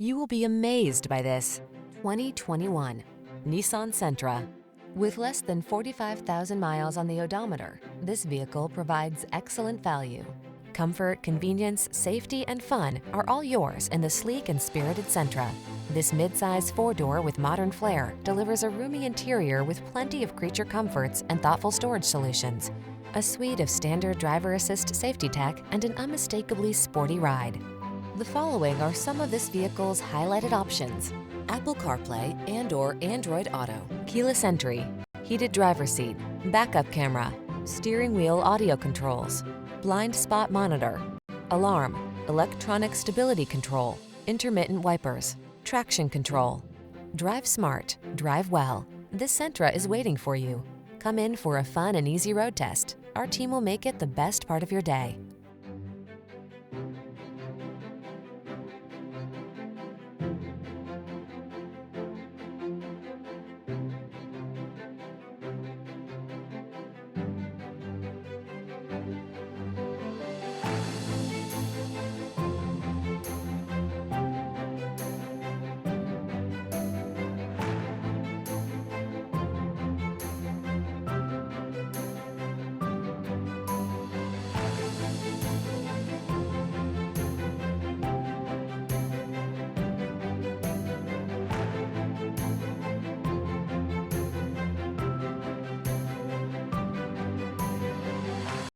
You will be amazed by this 2021 Nissan Sentra. With less than 45,000 miles on the odometer, this vehicle provides excellent value. Comfort, convenience, safety, and fun are all yours in the sleek and spirited Sentra. This midsize four-door with modern flair delivers a roomy interior with plenty of creature comforts and thoughtful storage solutions, a suite of standard driver assist safety tech, and an unmistakably sporty ride. The following are some of this vehicle's highlighted options: Apple CarPlay and/or Android Auto, keyless entry, heated driver's seat, backup camera, steering wheel audio controls, blind spot monitor, alarm, electronic stability control, intermittent wipers, traction control. Drive smart, drive well. This Sentra is waiting for you. Come in for a fun and easy road test. Our team will make it the best part of your day.